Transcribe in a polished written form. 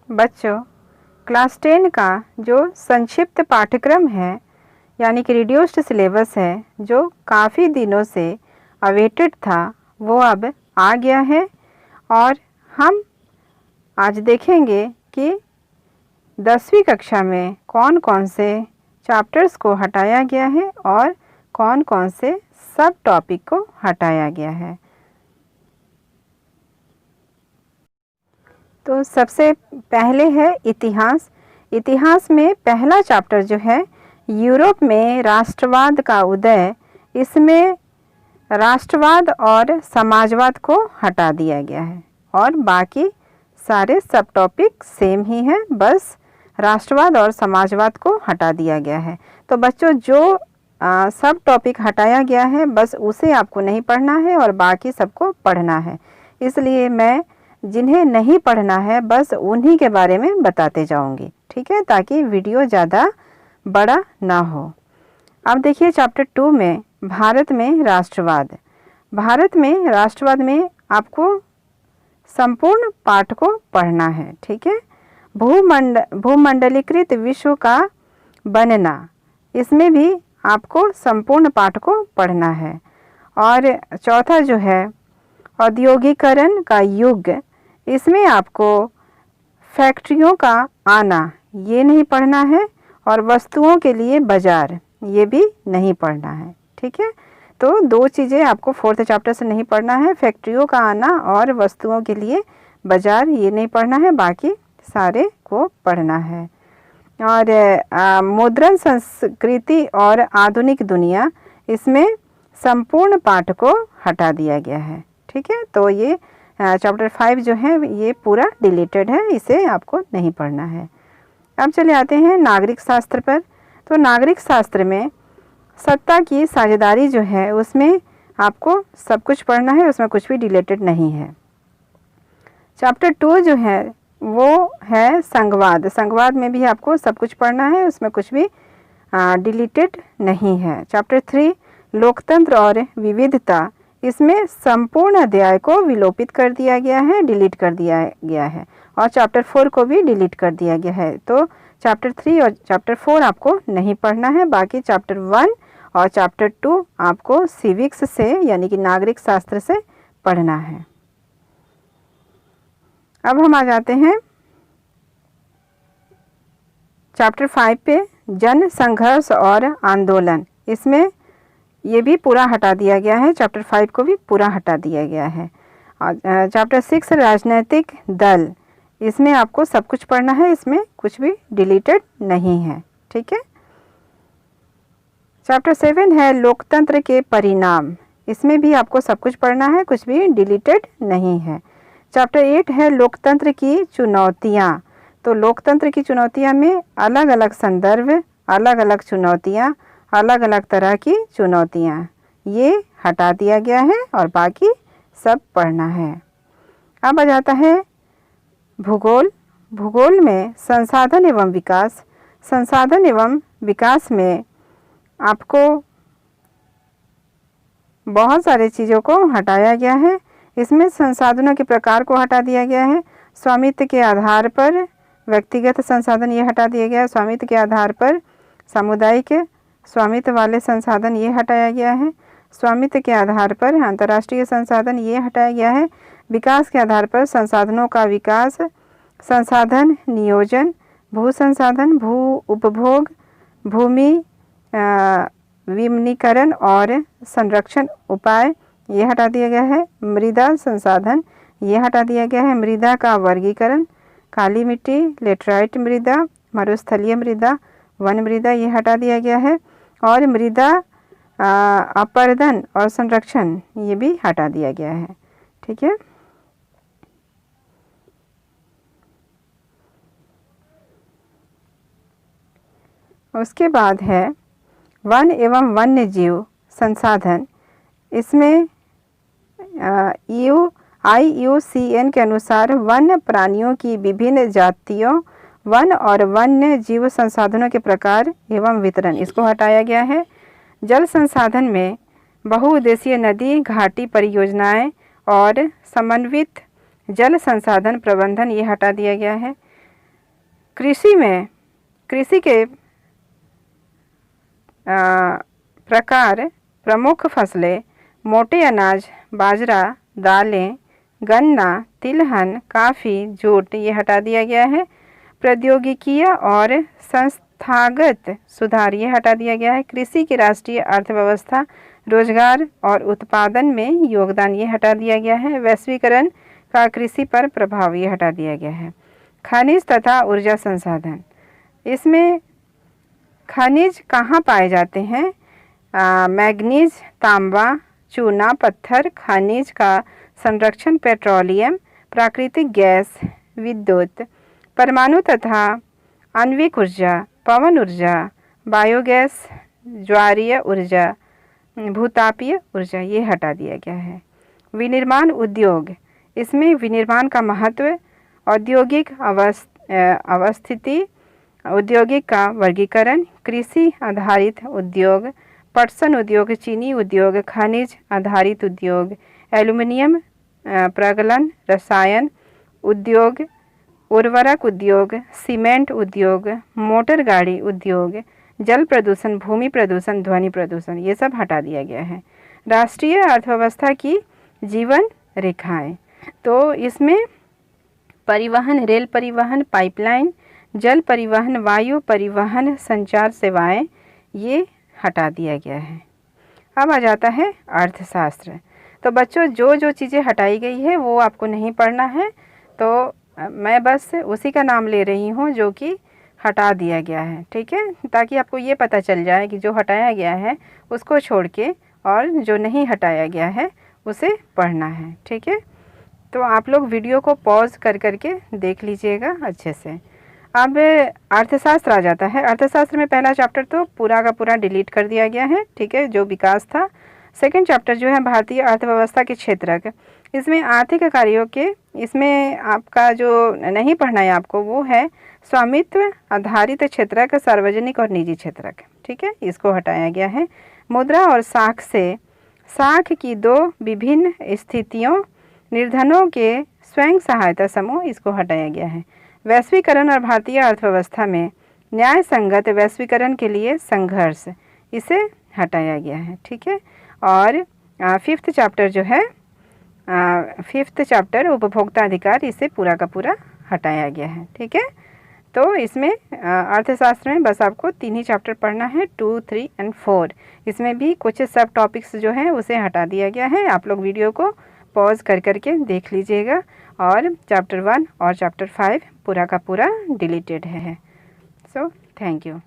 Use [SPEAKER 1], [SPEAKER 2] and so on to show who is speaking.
[SPEAKER 1] बच्चों, क्लास 10 का जो संक्षिप्त पाठ्यक्रम है यानी कि रिड्यूस्ड सिलेबस है, जो काफ़ी दिनों से अवेटेड था, वो अब आ गया है। और हम आज देखेंगे कि 10वीं कक्षा में कौन कौन से चैप्टर्स को हटाया गया है और कौन कौन से सब टॉपिक को हटाया गया है। तो सबसे पहले है इतिहास। इतिहास में पहला चैप्टर जो है यूरोप में राष्ट्रवाद का उदय, इसमें राष्ट्रवाद और समाजवाद को हटा दिया गया है और बाकी सारे सब टॉपिक सेम ही हैं, बस राष्ट्रवाद और समाजवाद को हटा दिया गया है। तो बच्चों, जो सब टॉपिक हटाया गया है बस उसे आपको नहीं पढ़ना है और बाकी सबको पढ़ना है। इसलिए मैं जिन्हें नहीं पढ़ना है बस उन्हीं के बारे में बताते जाऊंगी, ठीक है, ताकि वीडियो ज़्यादा बड़ा ना हो। अब देखिए चैप्टर 2 में भारत में राष्ट्रवाद। भारत में राष्ट्रवाद में आपको संपूर्ण पाठ को पढ़ना है, ठीक है। भूमंडलीकृत विश्व का बनना, इसमें भी आपको संपूर्ण पाठ को पढ़ना है। और चौथा जो है औद्योगिकरण का युग, इसमें आपको फैक्ट्रियों का आना ये नहीं पढ़ना है और वस्तुओं के लिए बाज़ार ये भी नहीं पढ़ना है, ठीक है। तो दो चीज़ें आपको 4th चैप्टर से नहीं पढ़ना है, फैक्ट्रियों का आना और वस्तुओं के लिए बाज़ार ये नहीं पढ़ना है, बाकी सारे को पढ़ना है। और मुद्रण संस्कृति और आधुनिक दुनिया, इसमें संपूर्ण पाठ को हटा दिया गया है, ठीक है। तो ये चैप्टर 5 जो है ये पूरा डिलीटेड है, इसे आपको नहीं पढ़ना है। अब चले आते हैं नागरिक शास्त्र पर। तो नागरिक शास्त्र में सत्ता की साझेदारी जो है उसमें आपको सब कुछ पढ़ना है, उसमें कुछ भी डिलीटेड नहीं है। चैप्टर 2 जो है वो है संघवाद। संघवाद में भी आपको सब कुछ पढ़ना है, उसमें कुछ भी डिलीटेड नहीं है। चैप्टर 3 लोकतंत्र और विविधता, इसमें संपूर्ण अध्याय को विलोपित कर दिया गया है, डिलीट कर दिया गया है। और चैप्टर 4 को भी डिलीट कर दिया गया है। तो चैप्टर 3 और चैप्टर 4 आपको नहीं पढ़ना है, बाकी चैप्टर 1 और चैप्टर 2 आपको सिविक्स से यानी कि नागरिक शास्त्र से पढ़ना है। अब हम आ जाते हैं चैप्टर 5 पे, जन संघर्ष और आंदोलन। इसमें ये भी पूरा हटा दिया गया है, चैप्टर 5 को भी पूरा हटा दिया गया है। और चैप्टर 6 राजनीतिक दल, इसमें आपको सब कुछ पढ़ना है, इसमें कुछ भी डिलीटेड नहीं है, ठीक है। चैप्टर 7 है लोकतंत्र के परिणाम, इसमें भी आपको सब कुछ पढ़ना है, कुछ भी डिलीटेड नहीं है। चैप्टर 8 है लोकतंत्र की चुनौतियाँ। तो लोकतंत्र की चुनौतियाँ में अलग अलग संदर्भ, अलग अलग चुनौतियाँ, अलग अलग तरह की चुनौतियाँ, ये हटा दिया गया है और बाकी सब पढ़ना है। अब आ जाता है भूगोल। भूगोल में संसाधन एवं विकास। संसाधन एवं विकास में आपको बहुत सारी चीज़ों को हटाया गया है। इसमें संसाधनों के प्रकार को हटा दिया गया है। स्वामित्व के आधार पर व्यक्तिगत संसाधन ये हटा दिया गया है। स्वामित्व के आधार पर सामुदायिक स्वामित्व वाले संसाधन ये हटाया गया है। स्वामित्व के आधार पर अंतर्राष्ट्रीय संसाधन ये हटाया गया है। विकास के आधार पर संसाधनों का विकास, संसाधन नियोजन, भू संसाधन, भू उपभोग, भूमि विमनीकरण और संरक्षण उपाय ये हटा दिया गया है। मृदा संसाधन ये हटा दिया गया है। मृदा का वर्गीकरण, काली मिट्टी, लेटराइट मृदा, मरुस्थलीय मृदा, वन मृदा ये हटा दिया गया है। और मृदा अपर्दन और संरक्षण ये भी हटा दिया गया है, ठीक है। उसके बाद है वन एवं वन्य जीव संसाधन। इसमें IUCN के अनुसार वन्य प्राणियों की विभिन्न जातियों, वन और वन्य जीव संसाधनों के प्रकार एवं वितरण, इसको हटाया गया है। जल संसाधन में बहुउद्देशीय नदी घाटी परियोजनाएं और समन्वित जल संसाधन प्रबंधन ये हटा दिया गया है। कृषि के प्रकार प्रमुख फसलें मोटे अनाज, बाजरा, दालें, गन्ना, तिलहन, काफ़ी, जूट ये हटा दिया गया है। प्रौद्योगिकीय और संस्थागत सुधार ये हटा दिया गया है। कृषि की राष्ट्रीय अर्थव्यवस्था, रोजगार और उत्पादन में योगदान ये हटा दिया गया है। वैश्वीकरण का कृषि पर प्रभाव ये हटा दिया गया है। खनिज तथा ऊर्जा संसाधन, इसमें खनिज कहाँ पाए जाते हैं? मैग्नीज, तांबा, चूना पत्थर, खनिज का संरक्षण, पेट्रोलियम, प्राकृतिक गैस, विद्युत, परमाणु तथा आणविक ऊर्जा, पवन ऊर्जा, बायोगैस, ज्वारीय ऊर्जा, भूतापीय ऊर्जा ये हटा दिया गया है। विनिर्माण उद्योग, इसमें विनिर्माण का महत्व, औद्योगिक अवस्थिति, औद्योगिक का वर्गीकरण, कृषि आधारित उद्योग, पटसन उद्योग, चीनी उद्योग, खनिज आधारित उद्योग, एल्युमिनियम प्रगलन, रसायन उद्योग, उर्वरक उद्योग, सीमेंट उद्योग, मोटर गाड़ी उद्योग, जल प्रदूषण, भूमि प्रदूषण, ध्वनि प्रदूषण ये सब हटा दिया गया है। राष्ट्रीय अर्थव्यवस्था की जीवन रेखाएं, तो इसमें परिवहन, रेल परिवहन, पाइपलाइन, जल परिवहन, वायु परिवहन, संचार सेवाएं ये हटा दिया गया है। अब आ जाता है अर्थशास्त्र। तो बच्चों जो जो चीज़ें हटाई गई है वो आपको नहीं पढ़ना है, तो मैं बस उसी का नाम ले रही हूँ जो कि हटा दिया गया है, ठीक है, ताकि आपको ये पता चल जाए कि जो हटाया गया है उसको छोड़ के और जो नहीं हटाया गया है उसे पढ़ना है, ठीक है। तो आप लोग वीडियो को पॉज कर करके देख लीजिएगा अच्छे से। अब अर्थशास्त्र आ जाता है। अर्थशास्त्र में पहला चैप्टर तो पूरा का पूरा डिलीट कर दिया गया है, ठीक है, जो विकास था। सेकंड चैप्टर जो है भारतीय अर्थव्यवस्था के क्षेत्रक, इसमें आर्थिक कार्यों के, इसमें आपका जो नहीं पढ़ना है आपको वो है स्वामित्व आधारित क्षेत्रक, सार्वजनिक और निजी क्षेत्रक, ठीक है, इसको हटाया गया है। मुद्रा और साख से साख की दो विभिन्न स्थितियों, निर्धनों के स्वयं सहायता समूह, इसको हटाया गया है। वैश्वीकरण और भारतीय अर्थव्यवस्था में न्याय संगत वैश्वीकरण के लिए संघर्ष, इसे हटाया गया है, ठीक है। और फिफ्थ चैप्टर जो है, फिफ्थ चैप्टर उपभोक्ता अधिकार, इसे पूरा का पूरा हटाया गया है, ठीक है। तो इसमें अर्थशास्त्र में बस आपको 3 ही चैप्टर पढ़ना है, 2, 3 और 4। इसमें भी कुछ सब टॉपिक्स जो हैं उसे हटा दिया गया है। आप लोग वीडियो को पॉज कर करके देख लीजिएगा। और चैप्टर 1 और चैप्टर 5 पूरा का पूरा डिलीटेड है। So thank you.